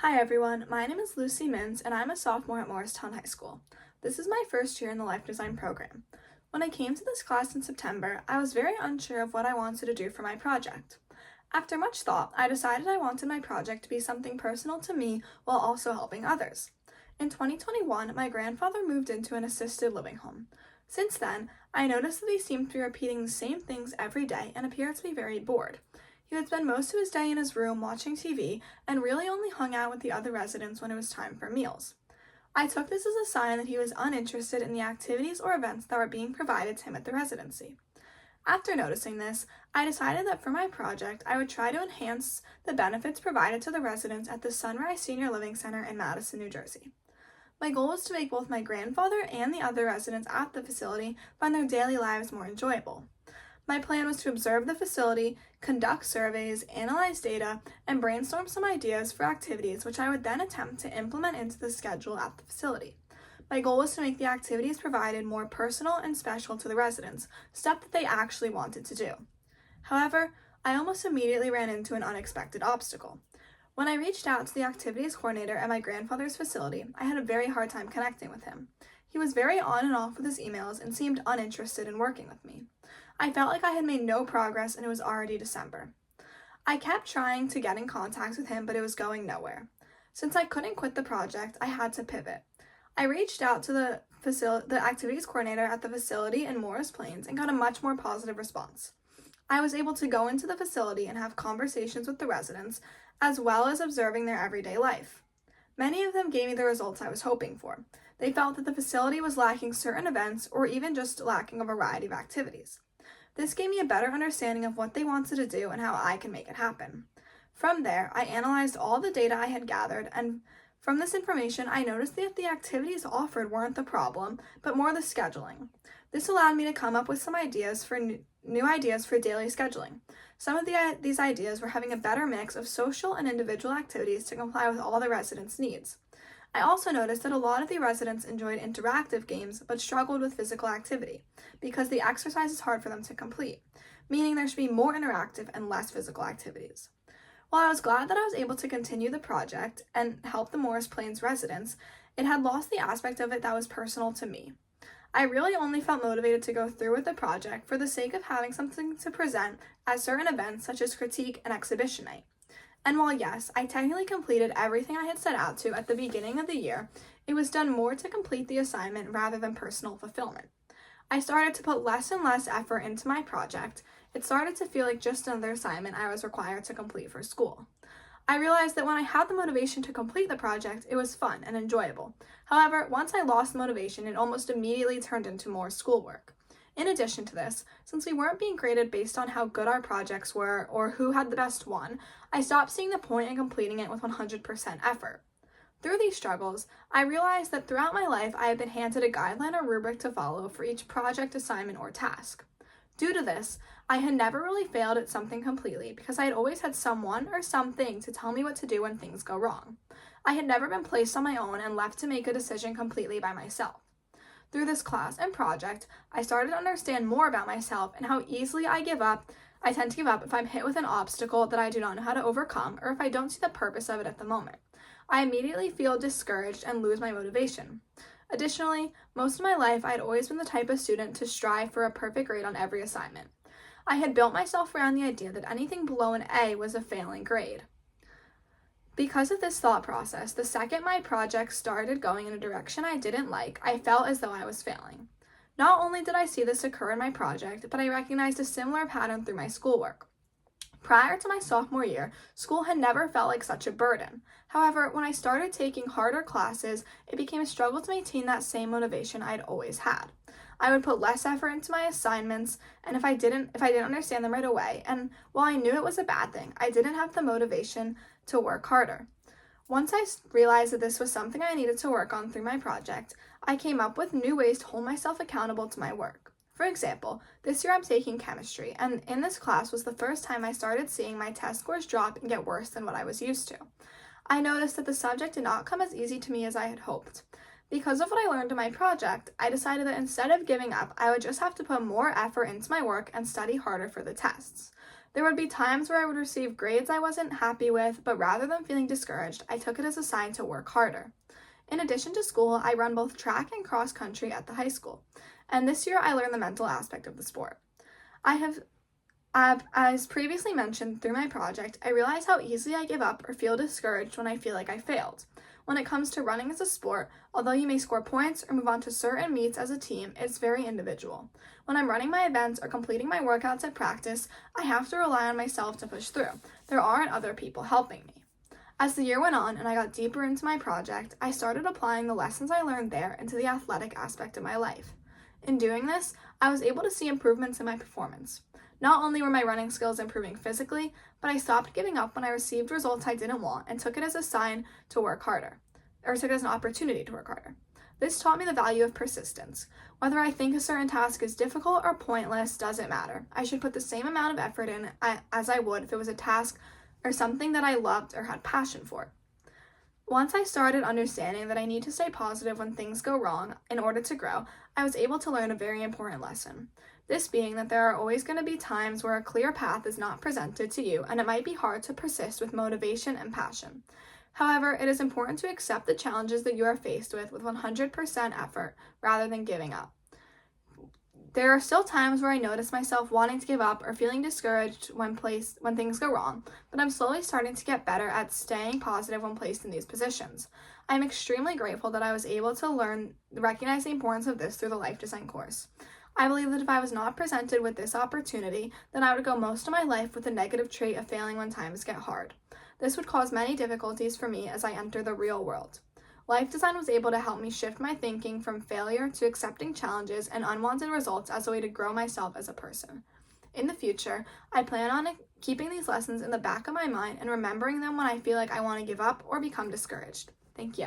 Hi everyone, my name is Lucy Mintz and I'm a sophomore at Morristown High School. This is my first year in the Life Design program. When I came to this class in September, I was very unsure of what I wanted to do for my project. After much thought, I decided I wanted my project to be something personal to me while also helping others. In 2021, my grandfather moved into an assisted living home. Since then, I noticed that he seemed to be repeating the same things every day and appeared to be very bored. He would spend most of his day in his room watching TV and really only hung out with the other residents when it was time for meals. I took this as a sign that he was uninterested in the activities or events that were being provided to him at the residency. After noticing this, I decided that for my project, I would try to enhance the benefits provided to the residents at the Sunrise Senior Living Center in Madison, New Jersey. My goal was to make both my grandfather and the other residents at the facility find their daily lives more enjoyable. My plan was to observe the facility, conduct surveys, analyze data, and brainstorm some ideas for activities which I would then attempt to implement into the schedule at the facility. My goal was to make the activities provided more personal and special to the residents, stuff that they actually wanted to do. However, I almost immediately ran into an unexpected obstacle. When I reached out to the activities coordinator at my grandfather's facility, I had a very hard time connecting with him. He was very on and off with his emails and seemed uninterested in working with me. I felt like I had made no progress and it was already December. I kept trying to get in contact with him, but it was going nowhere. Since I couldn't quit the project, I had to pivot. I reached out to the activities coordinator at the facility in Morris Plains and got a much more positive response. I was able to go into the facility and have conversations with the residents, as well as observing their everyday life. Many of them gave me the results I was hoping for. They felt that the facility was lacking certain events or even just lacking a variety of activities. This gave me a better understanding of what they wanted to do and how I can make it happen. From there, I analyzed all the data I had gathered, and from this information, I noticed that the activities offered weren't the problem, but more the scheduling. This allowed me to come up with some ideas for new ideas for daily scheduling. Some of these ideas were having a better mix of social and individual activities to comply with all the residents' needs. I also noticed that a lot of the residents enjoyed interactive games but struggled with physical activity because the exercise is hard for them to complete, meaning there should be more interactive and less physical activities. While I was glad that I was able to continue the project and help the Morris Plains residents, it had lost the aspect of it that was personal to me. I really only felt motivated to go through with the project for the sake of having something to present at certain events such as critique and exhibition night. And while yes, I technically completed everything I had set out to at the beginning of the year, it was done more to complete the assignment rather than personal fulfillment. I started to put less and less effort into my project. It started to feel like just another assignment I was required to complete for school. I realized that when I had the motivation to complete the project, it was fun and enjoyable. However, once I lost the motivation, it almost immediately turned into more schoolwork. In addition to this, since we weren't being graded based on how good our projects were or who had the best one, I stopped seeing the point in completing it with 100% effort. Through these struggles, I realized that throughout my life I had been handed a guideline or rubric to follow for each project, assignment, or task. Due to this, I had never really failed at something completely because I had always had someone or something to tell me what to do when things go wrong. I had never been placed on my own and left to make a decision completely by myself. Through this class and project, I started to understand more about myself and how easily I tend to give up if I'm hit with an obstacle that I do not know how to overcome or if I don't see the purpose of it at the moment. I immediately feel discouraged and lose my motivation. Additionally, most of my life I had always been the type of student to strive for a perfect grade on every assignment. I had built myself around the idea that anything below an A was a failing grade. Because of this thought process, the second my project started going in a direction I didn't like, I felt as though I was failing. Not only did I see this occur in my project, but I recognized a similar pattern through my schoolwork. Prior to my sophomore year, school had never felt like such a burden. However, when I started taking harder classes, it became a struggle to maintain that same motivation I'd always had. I would put less effort into my assignments, and if I didn't understand them right away, and while I knew it was a bad thing, I didn't have the motivation to work harder. Once I realized that this was something I needed to work on through my project, I came up with new ways to hold myself accountable to my work. For example, this year I'm taking chemistry, and in this class was the first time I started seeing my test scores drop and get worse than what I was used to. I noticed that the subject did not come as easy to me as I had hoped. Because of what I learned in my project, I decided that instead of giving up, I would just have to put more effort into my work and study harder for the tests. There would be times where I would receive grades I wasn't happy with, but rather than feeling discouraged, I took it as a sign to work harder. In addition to school, I run both track and cross country at the high school, and this year I learned the mental aspect of the sport. As previously mentioned through my project, I realize how easily I give up or feel discouraged when I feel like I failed. When it comes to running as a sport, although you may score points or move on to certain meets as a team, it's very individual. When I'm running my events or completing my workouts at practice, I have to rely on myself to push through. There aren't other people helping me. As the year went on and I got deeper into my project, I started applying the lessons I learned there into the athletic aspect of my life. In doing this, I was able to see improvements in my performance. Not only were my running skills improving physically, but I stopped giving up when I received results I didn't want and took it as a sign to work harder, or took it as an opportunity to work harder. This taught me the value of persistence. Whether I think a certain task is difficult or pointless doesn't matter. I should put the same amount of effort in as I would if it was a task or something that I loved or had passion for. Once I started understanding that I need to stay positive when things go wrong in order to grow, I was able to learn a very important lesson. This being that there are always going to be times where a clear path is not presented to you, and it might be hard to persist with motivation and passion. However, it is important to accept the challenges that you are faced with 100% effort rather than giving up. There are still times where I notice myself wanting to give up or feeling discouraged when things go wrong, but I'm slowly starting to get better at staying positive when placed in these positions. I'm extremely grateful that I was able to recognize the importance of this through the life design course. I believe that if I was not presented with this opportunity, then I would go most of my life with the negative trait of failing when times get hard. This would cause many difficulties for me as I enter the real world. Life design was able to help me shift my thinking from failure to accepting challenges and unwanted results as a way to grow myself as a person. In the future, I plan on keeping these lessons in the back of my mind and remembering them when I feel like I want to give up or become discouraged. Thank you.